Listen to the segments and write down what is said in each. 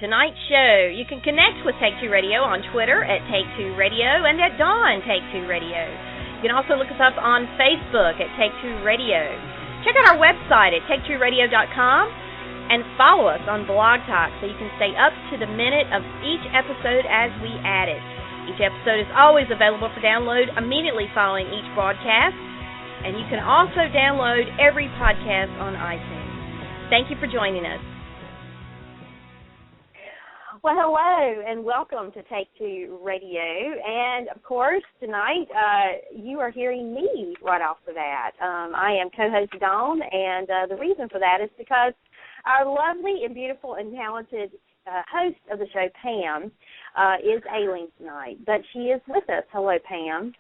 tonight's show. You can connect with Take Two Radio on Twitter at Take Two Radio and at Dawn Take Two Radio. You can also look us up on Facebook at Take Two Radio. Check out our website at TakeTwoRadio.com and follow us on Blog Talk so you can stay up to the minute of each episode as we add it. Each episode is always available for download immediately following each broadcast, and you can also download every podcast on iTunes. Thank you for joining us. Well, hello, and welcome to Take Two Radio. And, of course, tonight you are hearing me right off the bat. I am co-host Dawn, and the reason for that is because our lovely and beautiful and talented host of the show, Pam, is ailing tonight, but she is with us. Hello, Pam.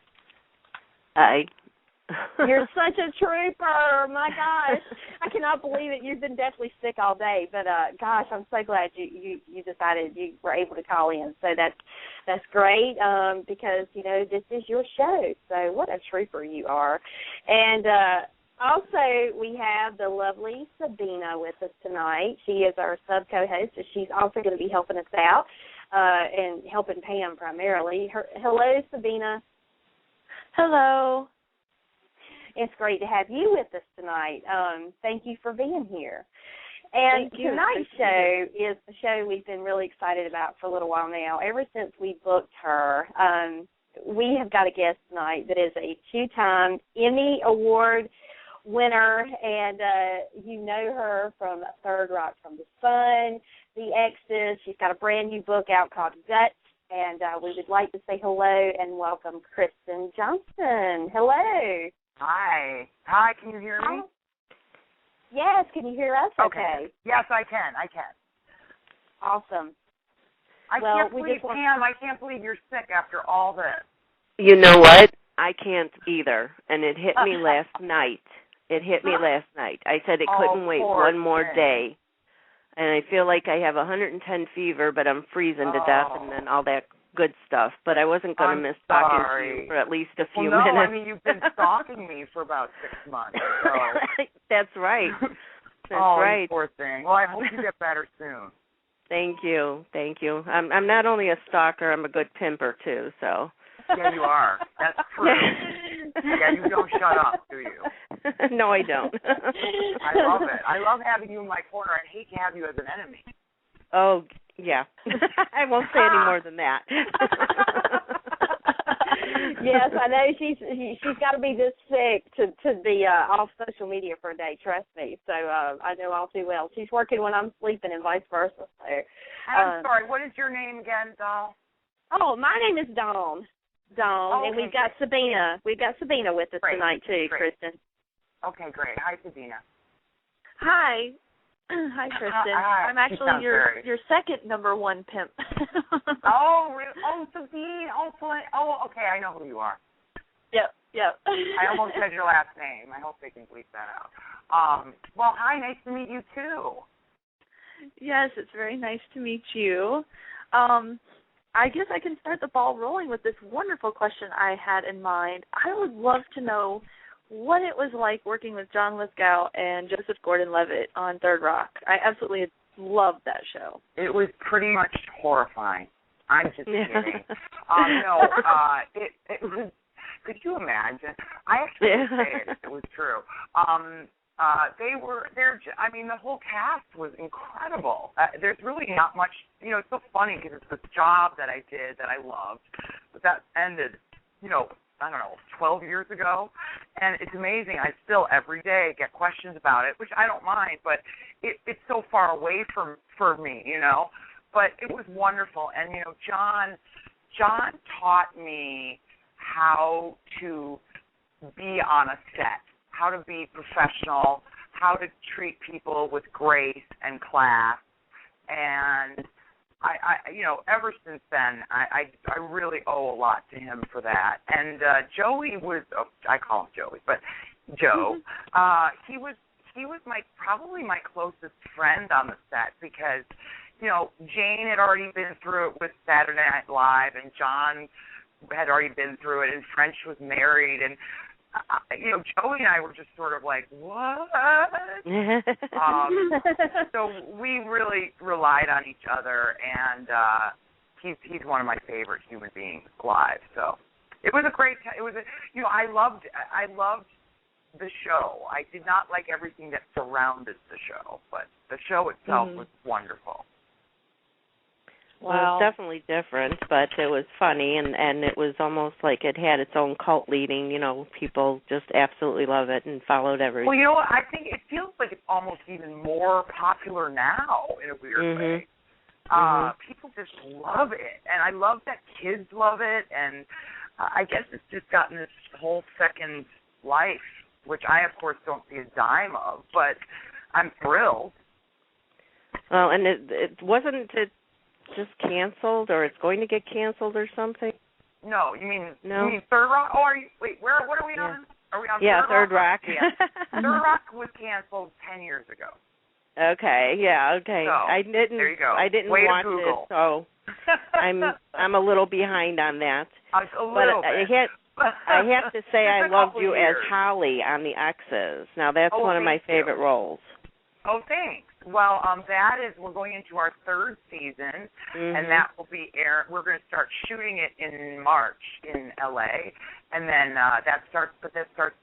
Hi. You're such a trooper. My gosh. I cannot believe it. You've been deathly sick all day, but gosh, I'm so glad you decided you were able to call in. So that's great because, you know, this is your show. So what a trooper you are. And also we have the lovely Sabina with us tonight. She is our sub-co-host, so she's also going to be helping us out and helping Pam primarily. Hello, Sabina. Hello. It's great to have you with us tonight. Thank you for being here. And tonight's show is a show we've been really excited about for a little while now. Ever since we booked her, we have got a guest tonight that is a two-time Emmy Award winner, and you know her from Third Rock from the Sun, the-exes. She's got a brand new book out called Guts, and we would like to say hello and welcome Kristen Johnston. Hello. Hi. Hi, can you hear me? Yes, can you hear us okay? Yes, I can. Awesome. I can't believe, Pam, I can't believe you're sick after all this. You know what? I can't either, and it hit me last night. I said it couldn't wait one more day, and I feel like I have 110 fever, but I'm freezing to death and then all that good stuff, but I wasn't going to miss talking to you for at least a few minutes. I mean, you've been stalking me for about 6 months. So. That's right. Right. You poor thing. Well, I hope you get better soon. Thank you. I'm not only a stalker, I'm a good pimper, too, so. Yeah, you are. That's true. Yeah, you don't shut up, do you? No, I don't. I love it. I love having you in my corner. I hate to have you as an enemy. Oh, yeah. I won't say any more than that. Yes, I know she's got to be this sick to be off social media for a day. Trust me. So I know all too well. She's working when I'm sleeping and vice versa. So I'm sorry. What is your name again, doll? Oh, my name is Dawn. Okay, and we've got Sabina. We've got Sabina with us tonight too, great. Kristen. Okay, great. Hi, Sabina. Hi. Hi, Kristen. Hi. I'm actually your second number one pimp. Oh, really? Oh, Sabine. Oh, okay. I know who you are. Yep. I almost said your last name. I hope they can bleep that out. Well, hi. Nice to meet you, too. Yes, it's very nice to meet you. I guess I can start the ball rolling with this wonderful question I had in mind. I would love to know what it was like working with John Lithgow and Joseph Gordon-Levitt on Third Rock. I absolutely loved that show. It was pretty much horrifying. I'm just kidding. It was. Could you imagine? I actually would say it if it was true. The whole cast was incredible. There's really not much, it's so funny because it's this job that I did that I loved, but that ended, 12 years ago, and it's amazing. I still every day get questions about it, which I don't mind, but it's so far away for me, but it was wonderful. And, John taught me how to be on a set, how to be professional, how to treat people with grace and class. And I ever since then, I really owe a lot to him for that. And Joey was, I call him Joey, but Joe, he was probably my closest friend on the set because, Jane had already been through it with Saturday Night Live, and John had already been through it, and French was married, and Joey and I were just sort of like, what? So we really relied on each other, and he's one of my favorite human beings alive. So it was a great. I loved the show. I did not like everything that surrounded the show, but the show itself was wonderful. Well, it was definitely different, but it was funny, and it was almost like it had its own cult leading. People just absolutely love it and followed everything. Well, you know what? I think it feels like it's almost even more popular now in a weird way. People just love it, and I love that kids love it, and I guess it's just gotten this whole second life, which I, of course, don't see a dime of, but I'm thrilled. Well, and it wasn't it just canceled, or it's going to get canceled or something? No, you mean Third Rock? Oh, what are we on? Are we on Third Rock? Yeah. Third Rock was canceled 10 years ago. Okay, okay. So, there you go. I didn't watch it, so I'm a little behind on that. A little bit. I have to say I loved you as Holly on the Exes. Now, that's one of my favorite roles. Oh, thanks. Well, we're going into our third season, and that will be we're going to start shooting it in March in L.A., and then that starts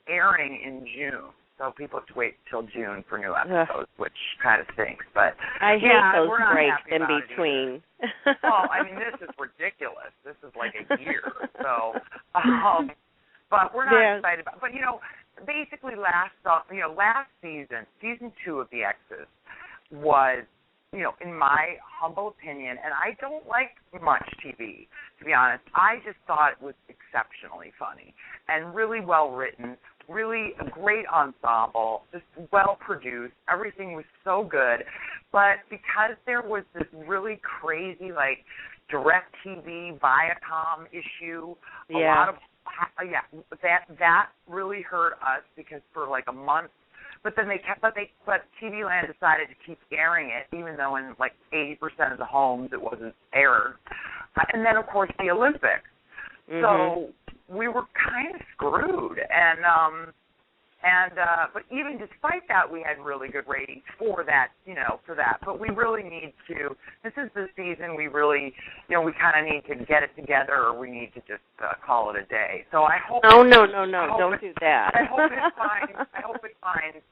airing in June. So people have to wait till June for new episodes, which kind of stinks. But I hate those breaks in between. Well, I mean, this is ridiculous. This is like a year. So, but we're not excited about. But basically last season 2 of the Exes was, in my humble opinion, and I don't like much TV, to be honest. I just thought it was exceptionally funny and really well written. Really a great ensemble, just well produced. Everything was so good. But because there was this really crazy, DirecTV, Viacom issue, that really hurt us because for a month. But then but TV Land decided to keep airing it, even though in 80% of the homes it wasn't aired. And then, of course, the Olympics. So we were kind of screwed, but even despite that, we had really good ratings for that. But we really need to. This is the season we really, we kind of need to get it together, or we need to just call it a day. So I hope. Oh no! Don't do that. I hope it finds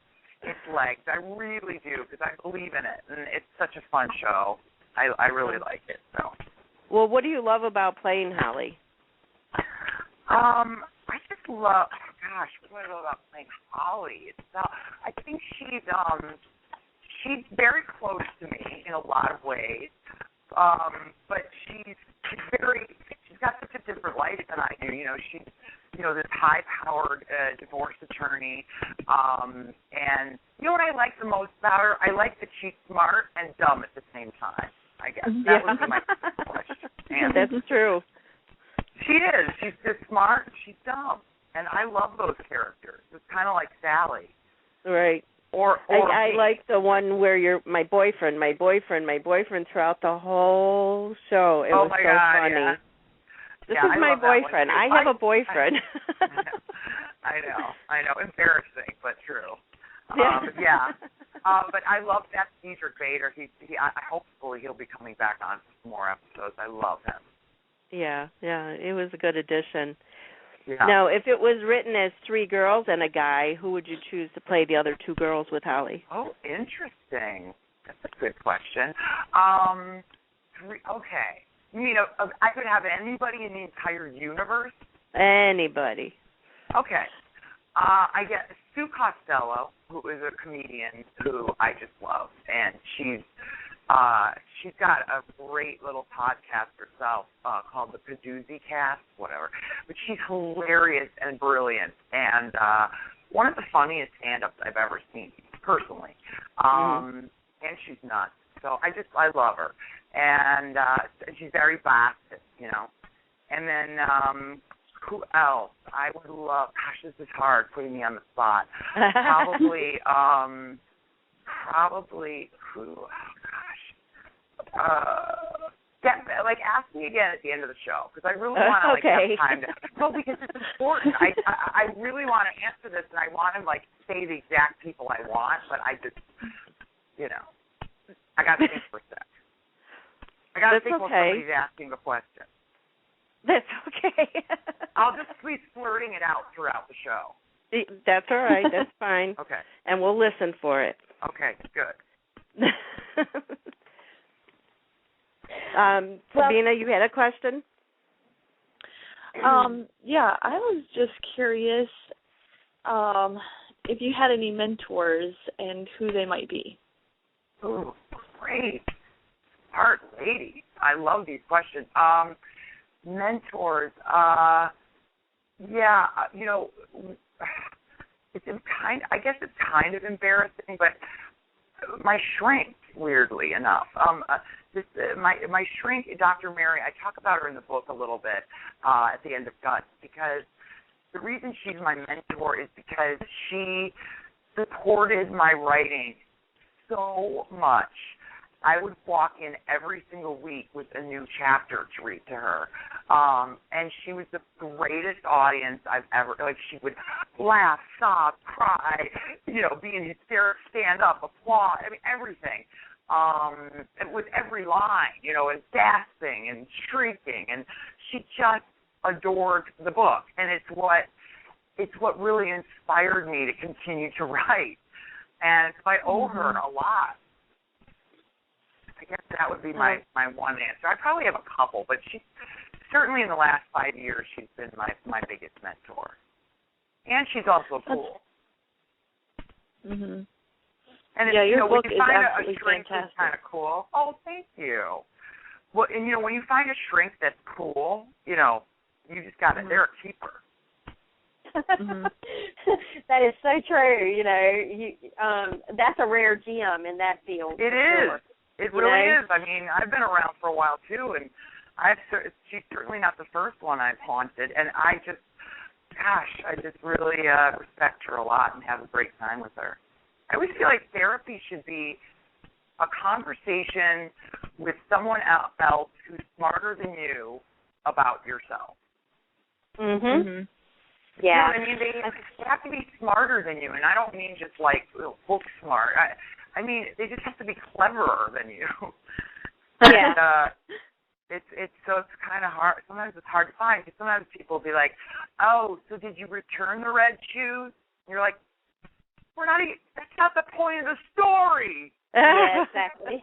its legs. I really do, because I believe in it, and it's such a fun show. I really like it. So. Well, what do you love about playing Holly? I just love. Oh gosh, what do I love about playing Holly? I think she's very close to me in a lot of ways, but she's got such a different life than I do. She's this high-powered divorce attorney, and what I like the most about her? I like that she's smart and dumb at the same time. I guess that would be my question. And that's true. She is. She's just smart and she's dumb. And I love those characters. It's kind of like Sally. Right. Or I like the one where you're my boyfriend throughout the whole show. It was so funny. Yeah. This is my boyfriend. I have a boyfriend. I know. Embarrassing, but true. But I love that Cedric Bader. Hopefully he'll be coming back on for more episodes. I love him. Yeah, it was a good addition. Yeah. Now, if it was written as 3 girls and a guy, who would you choose to play the other 2 girls with Holly? Oh, interesting. That's a good question. Okay. You mean I could have anybody in the entire universe? Anybody. Okay. I get Sue Costello, who is a comedian who I just love, and she's got a great little podcast herself called the Peduzzi Cast, whatever. But she's hilarious and brilliant, and one of the funniest stand-ups I've ever seen, personally. And she's nuts. So I love her. And she's very blasted, And then who else? I would love, gosh, this is hard, putting me on the spot. Probably who, oh gosh. ask me again at the end of the show, because I really want to have time to. Well, because it's important. I really want to answer this, and I want to say the exact people I want, but I just, I got to think for a sec. I got to think while somebody's asking the question. That's okay. I'll just be flirting it out throughout the show. That's all right. That's fine. Okay. And we'll listen for it. Okay, good. Sabina, you had a question? Yeah, I was just curious if you had any mentors and who they might be. Oh, great. Smart lady. I love these questions. Mentors. I guess it's kind of embarrassing, but my shrink, weirdly enough. My shrink, Dr. Mary, I talk about her in the book a little bit at the end of Guts, because the reason she's my mentor is because she supported my writing so much. I would walk in every single week with a new chapter to read to her. And she was the greatest audience I've ever, she would laugh, sob, cry, be in hysterics, stand up, applaud, everything. With every line, and gasping and shrieking. And she just adored the book. And it's what really inspired me to continue to write. And so I owe her a lot. I guess that would be my one answer. I probably have a couple, but she's certainly in the last 5 years she's been my biggest mentor. And she's also cool. Mhm. And your book when you is find absolutely a shrink fantastic. that's kind of cool. Oh, thank you. Well, and when you find a shrink that's cool, you just got it. They're a keeper. That is so true. That's a rare gem in that field. It is. It really is. I mean, I've been around for a while too, and she's certainly not the first one I've haunted. And I just really respect her a lot and have a great time with her. I always feel like therapy should be a conversation with someone else who's smarter than you about yourself. Mhm. You know Yeah. what I mean, they have to be smarter than you, and I don't mean just book smart. I mean, they just have to be cleverer than you. Yeah. And it's kind of hard. Sometimes it's hard to find, because sometimes people will be like, "Oh, so did you return the red shoes?" And you're like, that's not the point of the story. Yeah, exactly.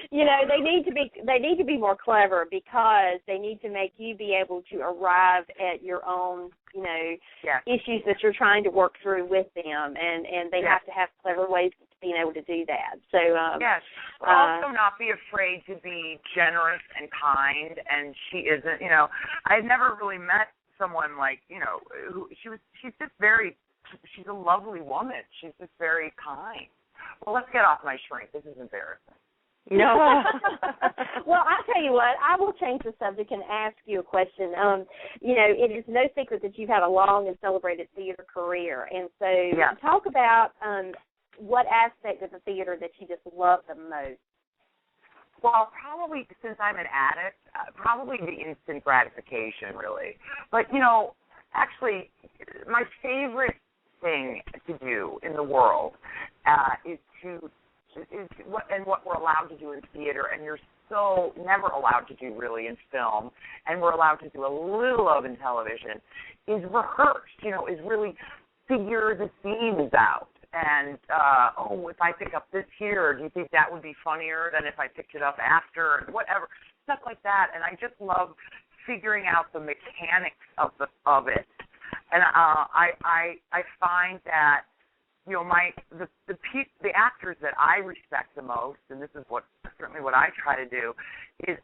They need to be more clever, because they need to make you be able to arrive at your own, issues that you're trying to work through with them, and they have to have clever ways of being able to do that. So yes, but also not be afraid to be generous and kind. And she isn't. I had never really met someone who she's a lovely woman. She's just very kind. Well, let's get off my shrink. This is embarrassing. No. Well, I'll tell you what, I will change the subject and ask you a question. It is no secret that you've had a long and celebrated theater career. And so talk about what aspect of the theater that you just love the most. Well, probably, since I'm an addict, probably the instant gratification, really. But, actually, my favorite thing to do in the world is what we're allowed to do in theater, and you're so never allowed to do really in film, and we're allowed to do a little of in television, is rehearse, is really figure the scenes out. And, if I pick up this here, do you think that would be funnier than if I picked it up after, and whatever, stuff like that. And I just love figuring out the mechanics of it. And I find that, the actors that I respect the most, and this is certainly what I try to do, is